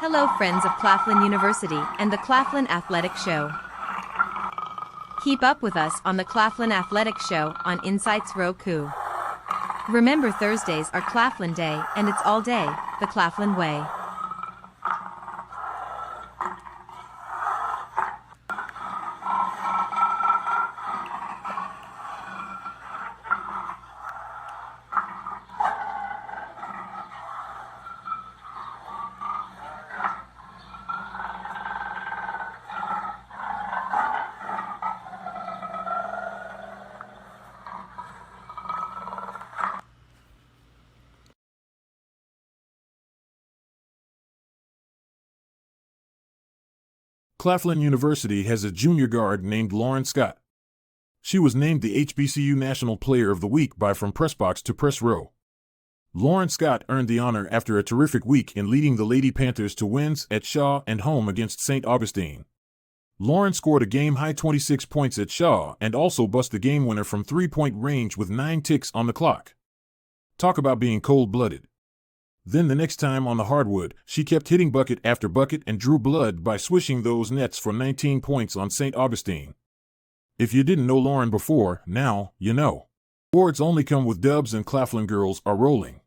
Hello friends of Claflin University and the Claflin Athletic Show. Keep up with us on the Claflin Athletic Show on INSiiGHTS Roku. Remember, Thursdays are Claflin Day and it's all day, the Claflin way. Claflin University has a junior guard named Lauren Scott. She was named the HBCU National Player of the Week by From Press Box to Press Row. Lauren Scott earned the honor after a terrific week in leading the Lady Panthers to wins at Shaw and home against St. Augustine. Lauren scored a game-high 26 points at Shaw and also bust the game winner from three-point range with 9 ticks on the clock. Talk about being cold-blooded. Then the next time on the hardwood, she kept hitting bucket after bucket and drew blood by swishing those nets for 19 points on St. Augustine. If you didn't know Lauren before, now you know. Awards only come with dubs and Claflin girls are rolling.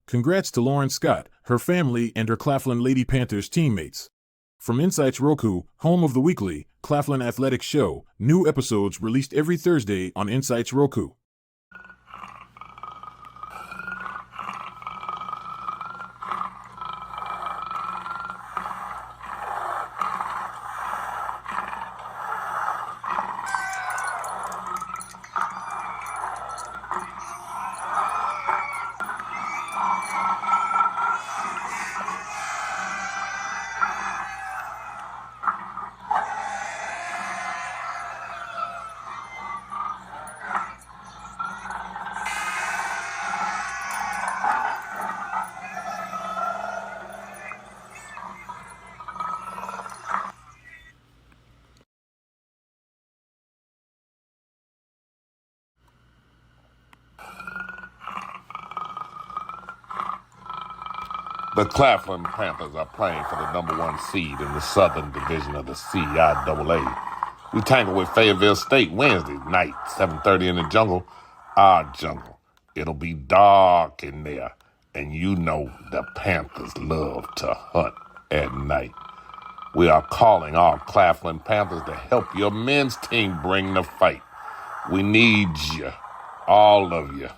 Congrats to Lauren Scott, her family, and her Claflin Lady Panthers teammates. From INSiiGHTS Roku, home of the weekly Claflin Athletic Show, new episodes released every Thursday on INSiiGHTS Roku. The Claflin Panthers are playing for the #1 seed in the Southern Division of the CIAA. We tangle with Fayetteville State Wednesday night, 7:30 in the jungle. Our jungle. It'll be dark in there, and you know the Panthers love to hunt at night. We are calling all Claflin Panthers to help your men's team bring the fight. We need you, all of you,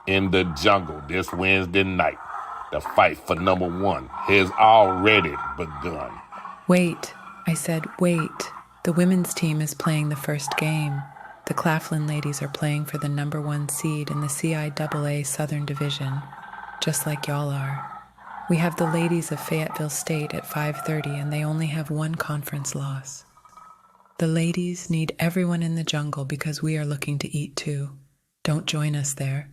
in the jungle this Wednesday night. The fight for #1 has already begun. Wait, I said wait. The women's team is playing the first game. The Claflin ladies are playing for the #1 seed in the CIAA Southern Division, just like y'all are. We have the ladies of Fayetteville State at 5:30 and they only have one conference loss. The ladies need everyone in the jungle because we are looking to eat too. Don't join us there.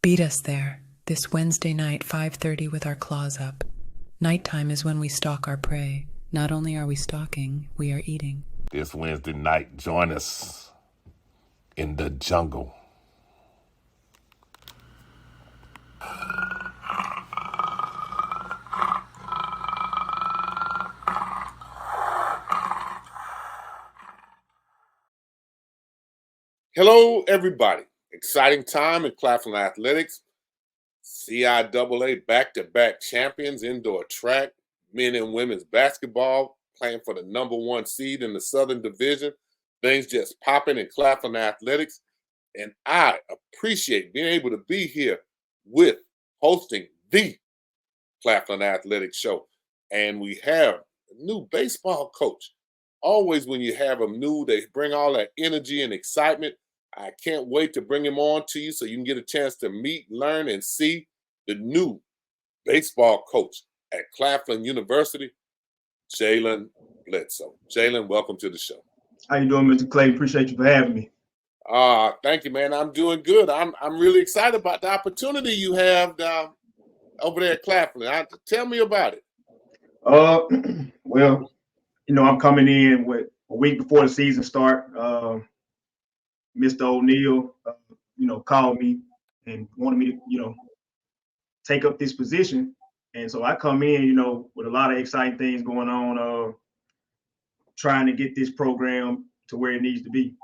Beat us there. This Wednesday night, 5:30 with our claws up. Nighttime is when we stalk our prey. Not only are we stalking, we are eating. This Wednesday night, join us in the jungle. Hello, everybody. Exciting time in Claflin Athletics. CIAA back-to-back champions, indoor track, men and women's basketball, playing for the #1 seed in the Southern Division. Things just popping in Claflin Athletics. And I appreciate being able to be here with hosting the Claflin Athletic Show. And we have a new baseball coach. Always when you have them new, they bring all that energy and excitement. I can't wait to bring him on to you so you can get a chance to meet, learn, and see the new baseball coach at Claflin University, Jaylan Bledsoe. Jaylan, welcome to the show. How you doing, Mr. Clay? Appreciate you for having me. Thank you, man. I'm doing good. I'm really excited about the opportunity you have over there at Claflin. Tell me about it. Well, I'm coming in with a week before the season start. Mr. O'Neill, called me and wanted me to, take up this position. And so I come in, you know, with a lot of exciting things going on, trying to get this program to where it needs to be.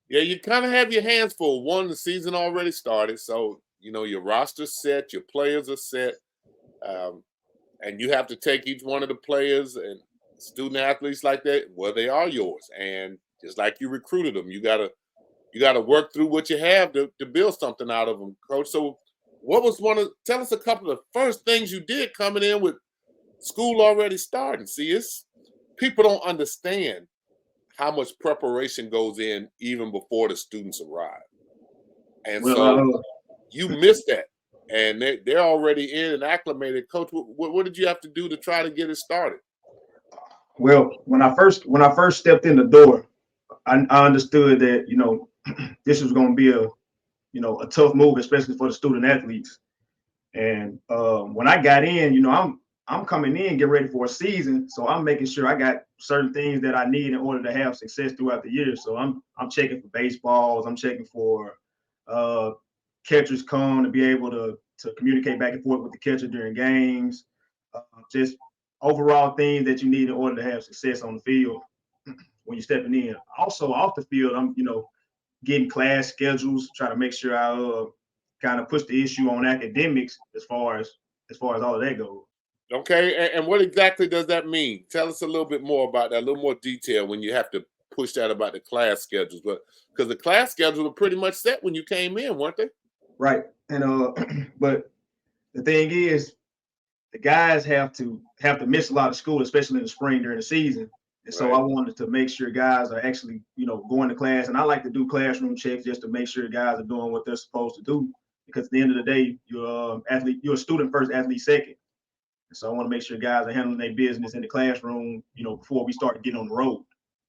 Yeah, you kind of have your hands full. One, the season already started, so you know your roster's set, your players are set, um, and you have to take each one of the players and student athletes like that. Well, they are yours, and just like you recruited them, you gotta work through what you have to build something out of them, coach. So, what was tell us a couple of first things you did coming in with school already starting? See, it's people don't understand how much preparation goes in even before the students arrive. And Well, so you missed that. And they're already in and acclimated. Coach, what did you have to do to try to get it started? well, when I first stepped in the door, I understood that, you know, this was going to be a tough move, especially for the student athletes. And when I got in, you know, I'm coming in, get ready for a season, so I'm making sure I got certain things that I need in order to have success throughout the year. So I'm checking for baseballs, I'm checking for uh, catchers come to be able to communicate back and forth with the catcher during games, just overall things that you need in order to have success on the field when you're stepping in. Also off the field, I'm getting class schedules, trying to make sure I kind of push the issue on academics as far as all of that goes. Okay, and what exactly does that mean? Tell us a little bit more about that, a little more detail when you have to push that about the class schedules. But because the class schedules were pretty much set when you came in, weren't they? Right. And but the thing is, the guys have to miss a lot of school, especially in the spring during the season. And so Right. I wanted to make sure guys are actually, going to class. And I like to do classroom checks just to make sure guys are doing what they're supposed to do. Because at the end of the day, you're a student first, athlete second. And so I want to make sure guys are handling their business in the classroom, before we start getting on the road.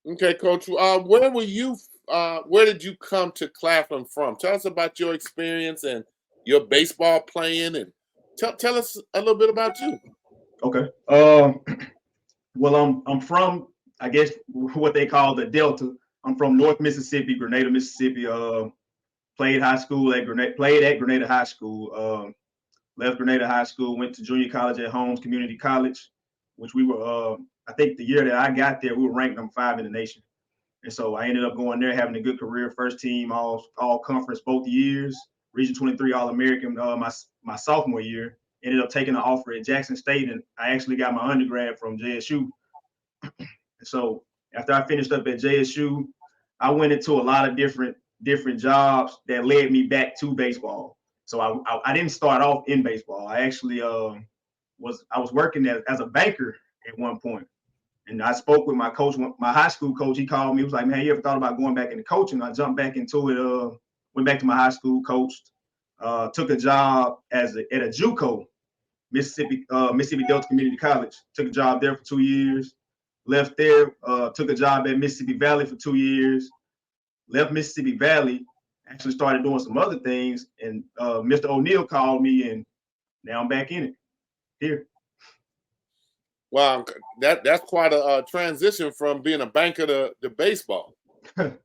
Okay, Coach. Where were you? Where did you come to Claflin from? Tell us about your experience and your baseball playing, and tell us a little bit about you. Okay. Well, I'm from, I guess, what they call the Delta. I'm from North Mississippi, Grenada, Mississippi. Played at Grenada High School. Left Grenada High School, went to junior college at Holmes Community College, which we were. I think the year that I got there, we were ranked number 5 in the nation. And so I ended up going there, having a good career, first team all conference both years, Region 23 All American my sophomore year. Ended up taking an offer at Jackson State, and I actually got my undergrad from JSU. So after I finished up at JSU, I went into a lot of different jobs that led me back to baseball. So I didn't start off in baseball. I actually was working as a banker at one point. And I spoke with my coach, my high school coach. He called me. He was like, "Man, you ever thought about going back into coaching?" I jumped back into it. Went back to my high school, coached. Took a job at a JUCO, Mississippi Delta Community College. Took a job there for 2 years. Left there. Took a job at Mississippi Valley for 2 years. Left Mississippi Valley. Actually started doing some other things. And Mr. O'Neill called me, and now I'm back in it here. Wow, that's quite a transition from being a banker to baseball. Man,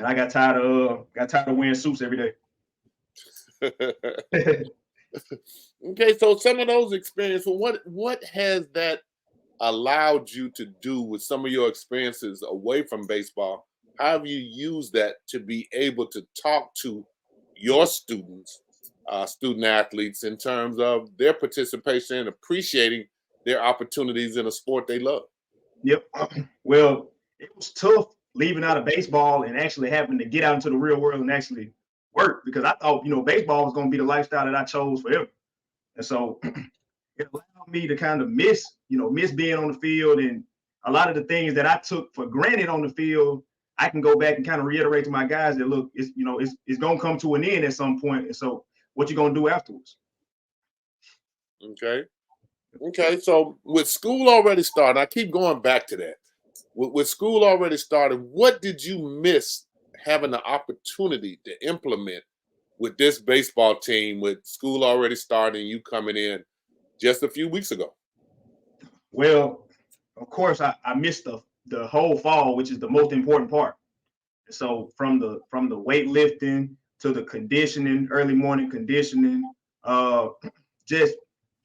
I got tired of wearing suits every day. Okay, so some of those experiences, what has that allowed you to do with some of your experiences away from baseball? How have you used that to be able to talk to your students, student athletes, in terms of their participation and appreciating their opportunities in a sport they love? Yep. Well, it was tough leaving out of baseball and actually having to get out into the real world and actually work, because I thought, baseball was going to be the lifestyle that I chose forever. And so it allowed me to kind of miss being on the field, and a lot of the things that I took for granted on the field, I can go back and kind of reiterate to my guys that, look, it's going to come to an end at some point. And so what you going to do afterwards? Okay. Okay, so with school already started, I keep going back to that. With school already started, what did you miss having the opportunity to implement with this baseball team, with school already starting, you coming in just a few weeks ago? Well, of course, I missed the whole fall, which is the most important part. So from the weightlifting to the conditioning, early morning conditioning, just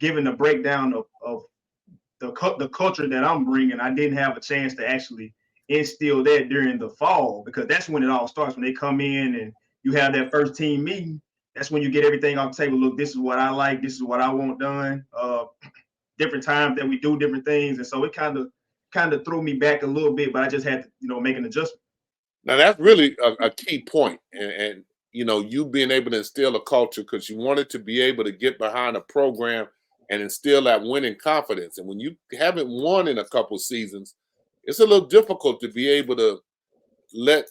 giving the breakdown of the culture that I'm bringing, I didn't have a chance to actually instill that during the fall, because that's when it all starts. When they come in and you have that first team meeting, that's when you get everything off the table. Look, this is what I like. This is what I want done. Different times that we do different things. And so it kind of threw me back a little bit, but I just had to, make an adjustment. Now that's really a key point, and you being able to instill a culture because you wanted to be able to get behind a program and instill that winning confidence. And when you haven't won in a couple seasons, it's a little difficult to be able to let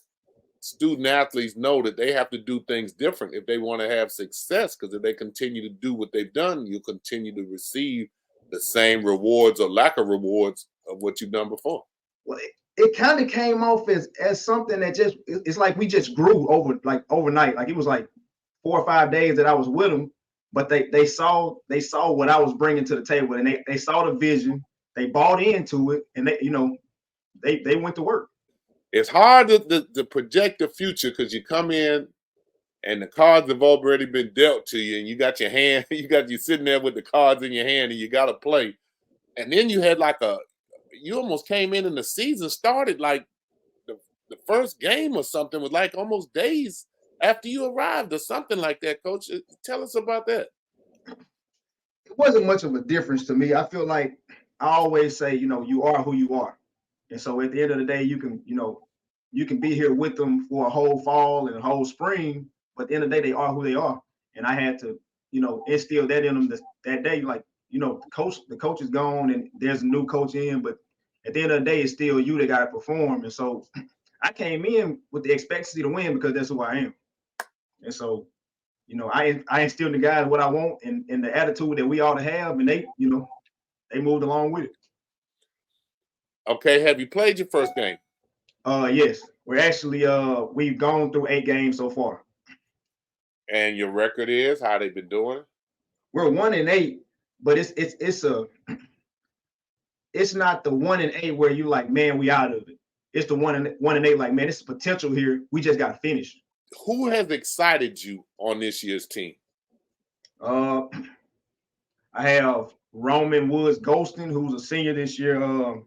student athletes know that they have to do things different if they want to have success. Because if they continue to do what they've done, you'll continue to receive the same rewards or lack of rewards of what you've done before. Well, it kind of came off as something that it's like we just grew overnight. Like it was like 4 or 5 days that I was with them, but they saw what I was bringing to the table, and they saw the vision, they bought into it, and they went to work. It's hard to project the future because you come in and the cards have already been dealt to you, and you got your hand, you sitting there with the cards in your hand, and you got to play. And then you had you almost came in and the season started like the first game or something was like almost days after you arrived or something like that, Coach. Tell us about that. It wasn't much of a difference to me. I feel like I always say, you are who you are. And so at the end of the day, you can be here with them for a whole fall and a whole spring, but at the end of the day, they are who they are. And I had to, instill that in them that day. Like, the coach is gone and there's a new coach in, but at the end of the day, it's still you that got to perform. And so I came in with the expectancy to win because that's who I am. And so, I instilled in the guys what I want and the attitude that we ought to have, and they moved along with it. Okay, have you played your first game? Yes. We're actually we've gone through 8 games so far. And your record is how they've been doing? We're 1-8, but it's not the 1-8 where you like, man, we out of it. It's the 1-8, like, man, it's potential here. We just got to finish. Who has excited you on this year's team? I have Roman Woods Golston, who's a senior this year.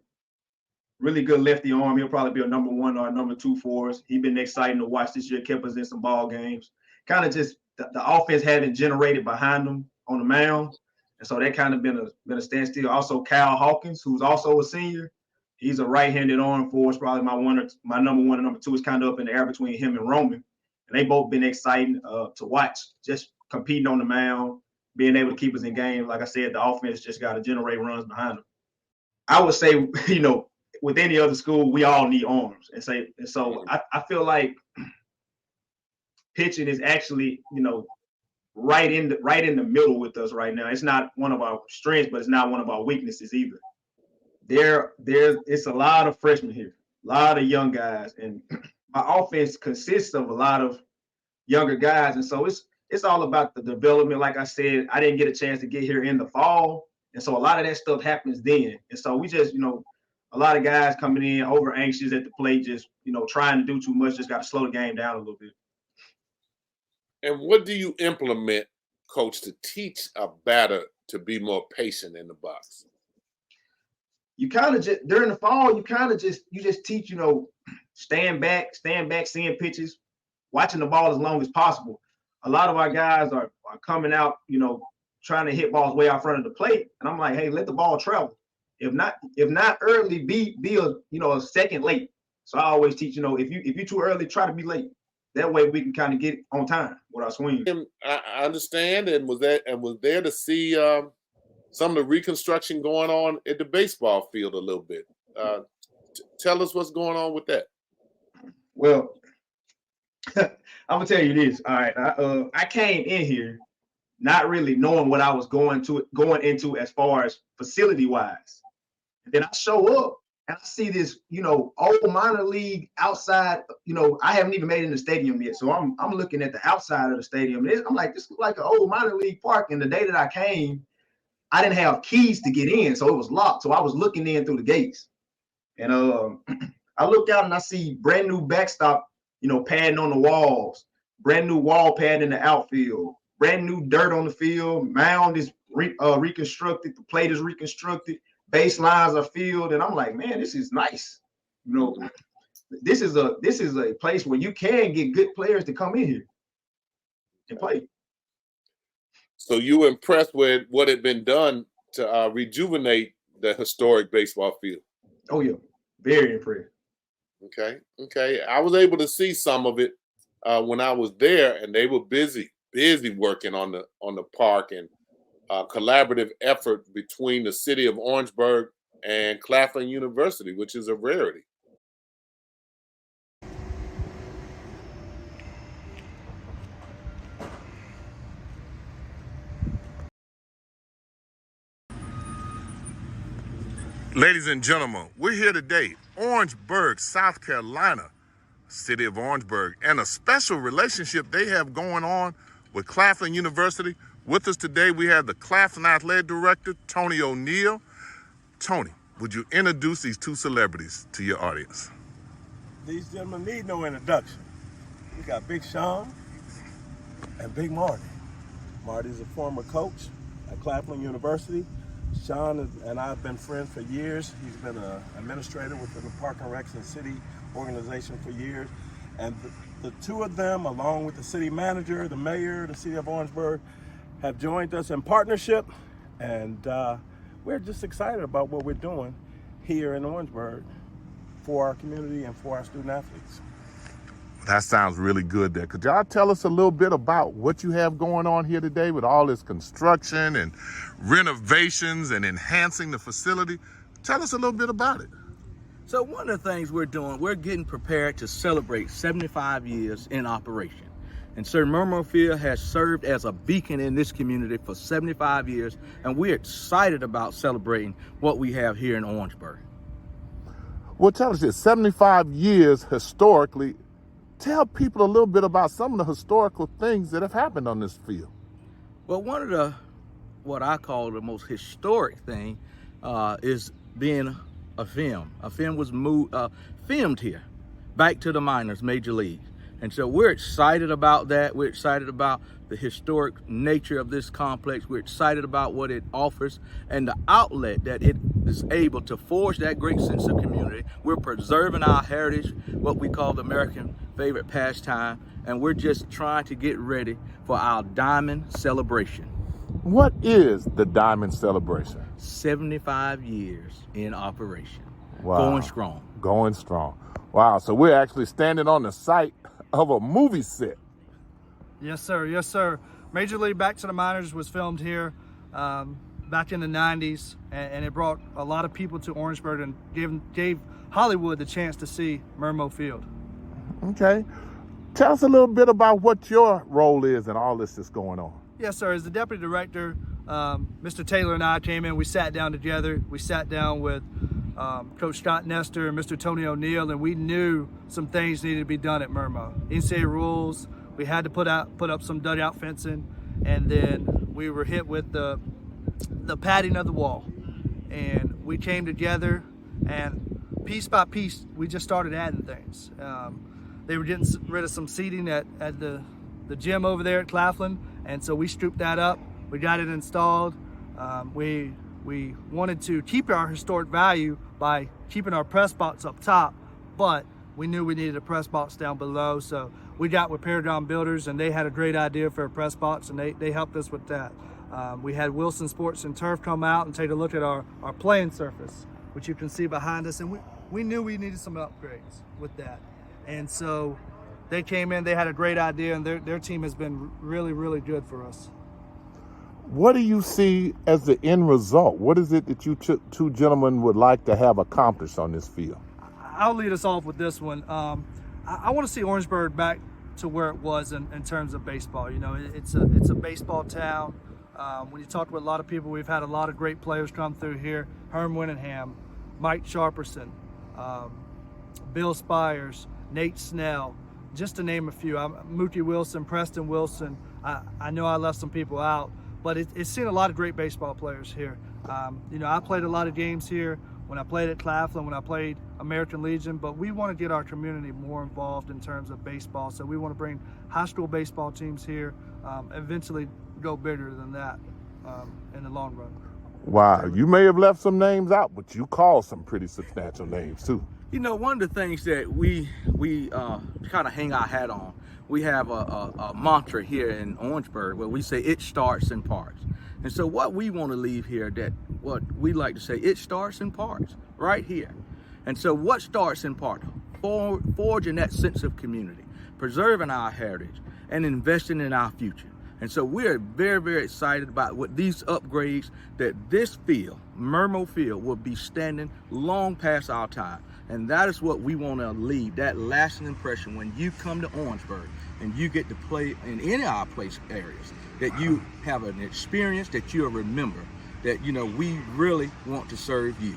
Really good lefty arm. He'll probably be a number 1 or a number 2 for us. He's been exciting to watch this year. Kept us in some ball games. Kind of just the offense hadn't generated behind him on the mound, and so that kind of been a standstill. Also, Kyle Hawkins, who's also a senior. He's a right-handed arm for us. Probably my number 1 and number 2 is kind of up in the air between him and Roman. And they both been exciting to watch. Just competing on the mound, being able to keep us in games. Like I said, the offense just got to generate runs behind them. I would say, with any other school, we all need arms. And so I feel like pitching is actually, right in the middle with us right now. It's not one of our strengths, but it's not one of our weaknesses either. It's a lot of freshmen here, a lot of young guys, and my offense consists of a lot of younger guys. And so it's all about the development. Like I said, I didn't get a chance to get here in the fall. And so a lot of that stuff happens then. And so we just, a lot of guys coming in over anxious at the plate, just, trying to do too much, just got to slow the game down a little bit. And what do you implement, Coach, to teach a batter to be more patient in the box? You kind of just, during the fall, you just teach, stand back, seeing pitches, watching the ball as long as possible. A lot of our guys are coming out, trying to hit balls way out front of the plate. And I'm like, hey, let the ball travel. If not early, be a second late. So I always teach, if you're too early, try to be late. That way we can kind of get on time with our swing. I understand, and was there to see some of the reconstruction going on at the baseball field a little bit. Tell us what's going on with that. Well, I'm gonna tell you this. All right, I came in here not really knowing what I was going into as far as facility wise. And then I show up and I see this, old minor league outside. I haven't even made it in the stadium yet, so I'm looking at the outside of the stadium. And I'm like, this is like an old minor league park. And the day that I came, I didn't have keys to get in, so it was locked. So I was looking in through the gates, and I looked out and I see brand new backstop, padding on the walls, brand new wall pad in the outfield, brand new dirt on the field, mound is reconstructed. The plate is reconstructed. Baselines are filled, and I'm like, man, this is nice. You know, this is a place where you can get good players to come in here and play. So you were impressed with what had been done to rejuvenate the historic baseball field? Oh yeah, very impressed. Okay. I was able to see some of it when I was there, and they were busy working on the park, and collaborative effort between the city of Orangeburg and Claflin University, which is a rarity. Ladies and gentlemen, we're here today, Orangeburg, South Carolina, city of Orangeburg, and a special relationship they have going on with Claflin University. With us today, we have the Claflin Athletic Director, Tony O'Neill. Tony, would you introduce these two celebrities to your audience? These gentlemen need no introduction. We got Big Sean and Big Marty. Marty's a former coach at Claflin University. Sean and I have been friends for years. He's been an administrator within the Park and Recs and City organization for years. And the two of them, along with the city manager, the mayor, the city of Orangeburg, have joined us in partnership. And we're just excited about what we're doing here in Orangeburg for our community and for our student athletes. That sounds really good there. Could y'all tell us a little bit about what you have going on here today with all this construction and renovations and enhancing the facility? Tell us a little bit about it. So one of the things we're doing, we're getting prepared to celebrate 75 years in operation. And Sir Mermo Field has served as a beacon in this community for 75 years, and we're excited about celebrating what we have here in Orangeburg. Well, tell us this, 75 years historically. Tell people a little bit about some of the historical things that have happened on this field. Well, one of what I call the most historic thing is being a film. A film was filmed here, back to the minors, Major League. And so we're excited about that. We're excited about the historic nature of this complex. We're excited about what it offers and the outlet that it is able to forge that great sense of community. We're preserving our heritage, what we call the American favorite pastime, and we're just trying to get ready for our Diamond Celebration. What is the Diamond Celebration? 75 years in operation. Wow. Going strong. Going strong. Wow, so we're actually standing on the site of a movie set. Yes, sir. Yes, sir. Major League Back to the Minors was filmed here back in the 90s, and it brought a lot of people to Orangeburg and gave Hollywood the chance to see Mermo Field. Okay. Tell us a little bit about what your role is in all this that's going on. Yes, sir. As the deputy director, Mr. Taylor and I came in, we sat down together. We sat down with Coach Scott Nestor and Mr. Tony O'Neill, and we knew some things needed to be done at Mermo. NCAA rules, we had to put up some dugout fencing, and then we were hit with the padding of the wall. And we came together, and piece by piece, we just started adding things. They were getting rid of some seating at the gym over there at Claflin, and so we scooped that up. We got it installed. We wanted to keep our historic value by keeping our press box up top, but we knew we needed a press box down below, so we got with Paragon Builders, and they had a great idea for a press box, and they helped us with that. We had Wilson Sports and Turf come out and take a look at our playing surface, which you can see behind us, and we knew we needed some upgrades with that. And so they came in, they had a great idea, and their team has been really, really good for us. What do you see as the end result? What is it that you two gentlemen would like to have accomplished on this field? I'll lead us off with this one. I want to see Orangeburg back to where it was in terms of baseball. You know, it's a baseball town. When you talk to a lot of people, we've had a lot of great players come through here. Herm Winningham, Mike Sharperson, Bill Spires, Nate Snell, just to name a few. Mookie Wilson, Preston Wilson. I know I left some people out, but it's seen a lot of great baseball players here. You know, I played a lot of games here when I played at Claflin, when I played American Legion, but we want to get our community more involved in terms of baseball. So we want to bring high school baseball teams here, eventually go bigger than that. in the long run. Wow, you may have left some names out, but you called some pretty substantial names too. You know, one of the things that we kind of hang our hat on, we have a mantra here in Orangeburg where we say it starts in parts. And so what we want to leave here, that what we like to say, it starts in parts, right here. And so what starts in part? Forging that sense of community, preserving our heritage, and investing in our future. And so we're very, very excited about what these upgrades, that this field, Mermo Field, will be standing long past our time. And that is what we want to leave, that lasting impression when you come to Orangeburg and you get to play in any of our place areas, that you have an experience that you'll remember, that, you know, we really want to serve you.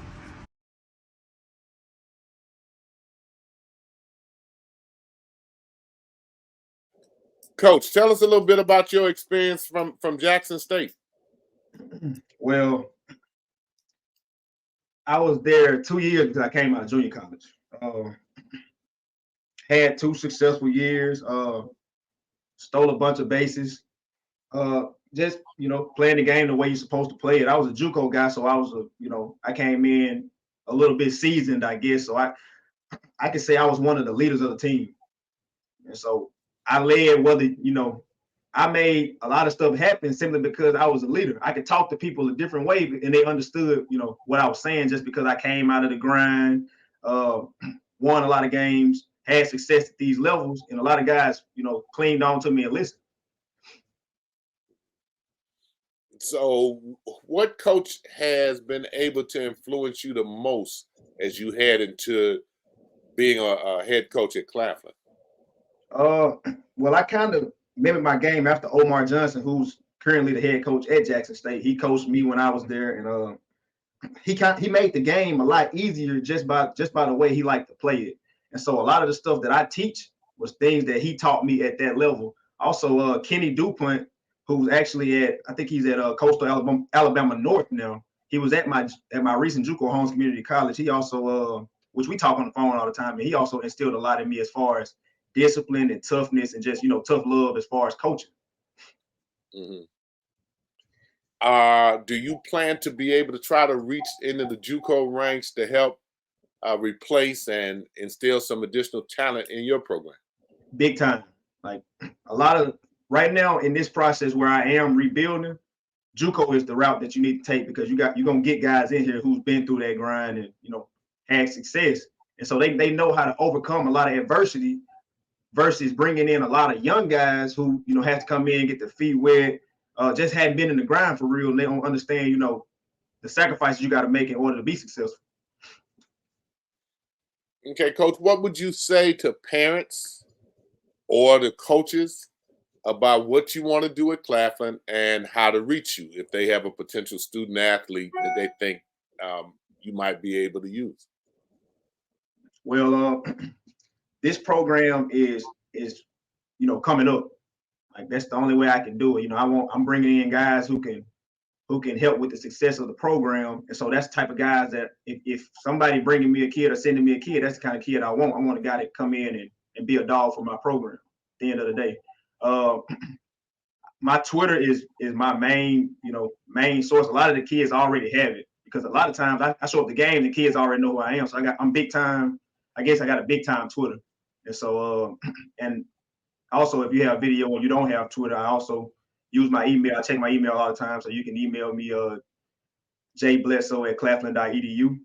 Coach, tell us a little bit about your experience from Jackson State. Well, I was there 2 years because I came out of junior college. Had 2 successful years. Stole a bunch of bases. Just, you know, playing the game the way you're supposed to play it. I was a JUCO guy, so I was I came in a little bit seasoned, I guess. So I could say I was one of the leaders of the team. And so I led, I made a lot of stuff happen simply because I was a leader. I could talk to people a different way, and they understood, what I was saying just because I came out of the grind, won a lot of games, had success at these levels, and a lot of guys, clinged on to me and listened. So what coach has been able to influence you the most as you head into being a head coach at Claflin? Well, I kind of mimicked my game after Omar Johnson, who's currently the head coach at Jackson State. He coached me when I was there, and he made the game a lot easier just by the way he liked to play it. And so a lot of the stuff that I teach was things that he taught me at that level. Also, Kenny DuPont, who's actually I think he's at Coastal Alabama North now. He was at my recent JUCO Holmes Community College. He also, which we talk on the phone all the time, and he also instilled a lot in me as far as discipline and toughness and just, tough love as far as coaching. Mm-hmm. Do you plan to be able to try to reach into the JUCO ranks to help replace and instill some additional talent in your program? Big time. Like a lot of right now in this process where I am rebuilding, JUCO is the route that you need to take because you're gonna get guys in here who's been through that grind and had success, and so they know how to overcome a lot of adversity versus bringing in a lot of young guys who have to come in, get their feet wet, just hadn't been in the grind for real, and they don't understand the sacrifices you got to make in order to be successful. Okay, Coach, what would you say to parents or the coaches about what you want to do at Claflin and how to reach you if they have a potential student athlete that they think you might be able to use? Well, this program is coming up. Like that's the only way I can do it. I'm bringing in guys who can help with the success of the program, and so that's the type of guys that if somebody bringing me a kid or sending me a kid, that's the kind of kid I want. I want a guy that come in and be a dog for my program. At the end of the day, my Twitter is my main source. A lot of the kids already have it because a lot of times I show up the game, the kids already know who I am. So I'm big time. I guess I got a big time Twitter, and so and also if you have video and you don't have Twitter, I also use my email. I check my email all the time, so you can email me jbledsoe@claflin.edu.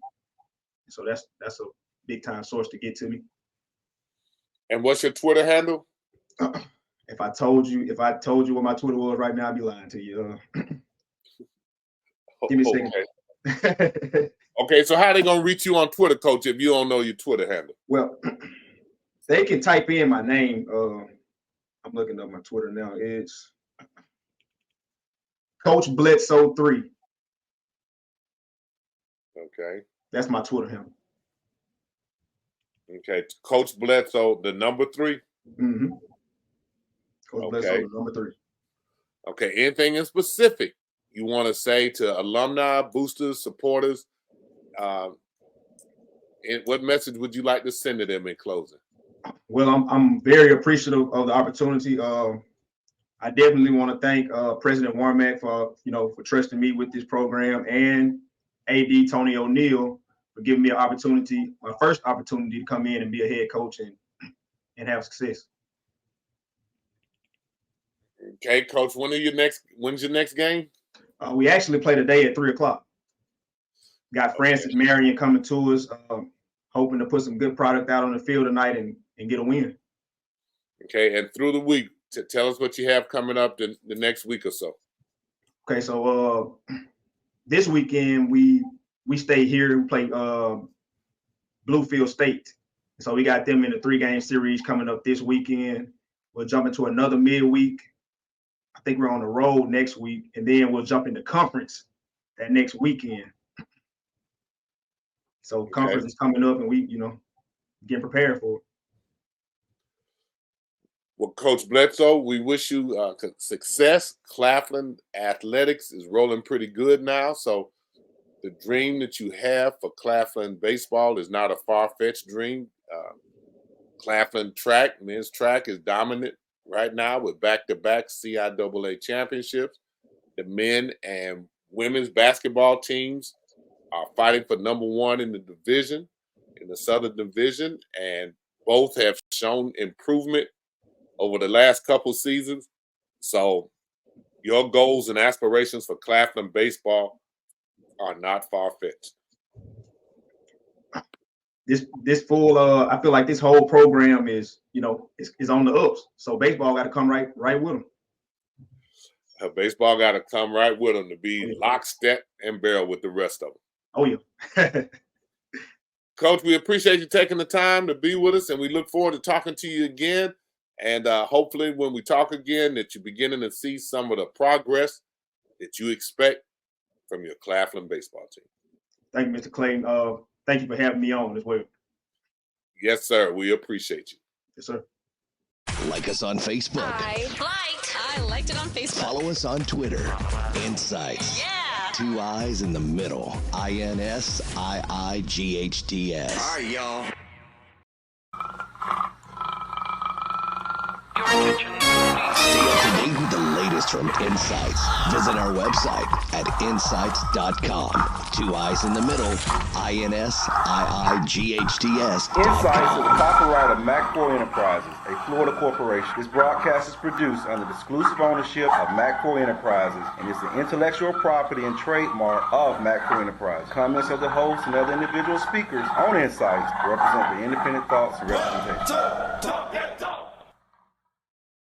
So that's a big time source to get to me. And what's your Twitter handle? If I told you what my Twitter was right now, I'd be lying to you. Give me a second. Okay, so how are they gonna reach you on Twitter, Coach, if you don't know your Twitter handle? Well, they can type in my name. I'm looking up my Twitter now. It's Coach Bledsoe 3. Okay. That's my Twitter handle. Okay, Coach Bledsoe, the number 3. Mm-hmm. Coach Bledsoe, the number 3. Okay, anything in specific you want to say to alumni, boosters, supporters? What message would you like to send to them in closing? Well, I'm very appreciative of the opportunity. I definitely want to thank President Warmack for trusting me with this program, and AD Tony O'Neill for giving me an opportunity, my first opportunity to come in and be a head coach and have success. Okay, Coach. When's your next game? We actually play today at 3:00. Got Francis Marion coming to us, hoping to put some good product out on the field tonight and get a win. Okay, and through the week, tell us what you have coming up the next week or so. Okay, so this weekend we stay here and play Bluefield State. So we got them in a 3-game series coming up this weekend. We'll jump into another midweek. I think we're on the road next week, and then we'll jump into conference that next weekend. So conference is coming up, and we, getting prepared for it. Well, Coach Bledsoe, we wish you success. Claflin Athletics is rolling pretty good now. So the dream that you have for Claflin baseball is not a far-fetched dream. Claflin track, men's track, is dominant right now with back-to-back CIAA championships. The men and women's basketball teams are fighting for number 1 in the division, in the Southern Division, and both have shown improvement over the last couple seasons. So your goals and aspirations for Claflin baseball are not far-fetched. This full I feel like this whole program is on the ups. So baseball got to come right with them. Baseball got to come right with them to be lockstep and barrel with the rest of them. Oh yeah. Coach, we appreciate you taking the time to be with us, and we look forward to talking to you again. And hopefully when we talk again that you're beginning to see some of the progress that you expect from your Claflin baseball team. Thank you, Mr. Clayton. Thank you for having me on as well. Yes, sir. We appreciate you. Yes, sir. Like us on Facebook. I liked it on Facebook. Follow us on Twitter. INSiiGHTS. Yeah. 2 I's in the middle. INSiiGHTS. All right, y'all. Stay up to date with the latest from INSiiGHTS. Visit our website at INSiiGHTS.com. 2 I's in the middle. INSiiGHTS. INSiiGHTS is the copyright of MAC4 Enterprises, a Florida corporation. This broadcast is produced under the exclusive ownership of MAC4 Enterprises and is the intellectual property and trademark of MAC4 Enterprises. Comments of the host and other individual speakers on INSiiGHTS represent the independent thoughts and representation.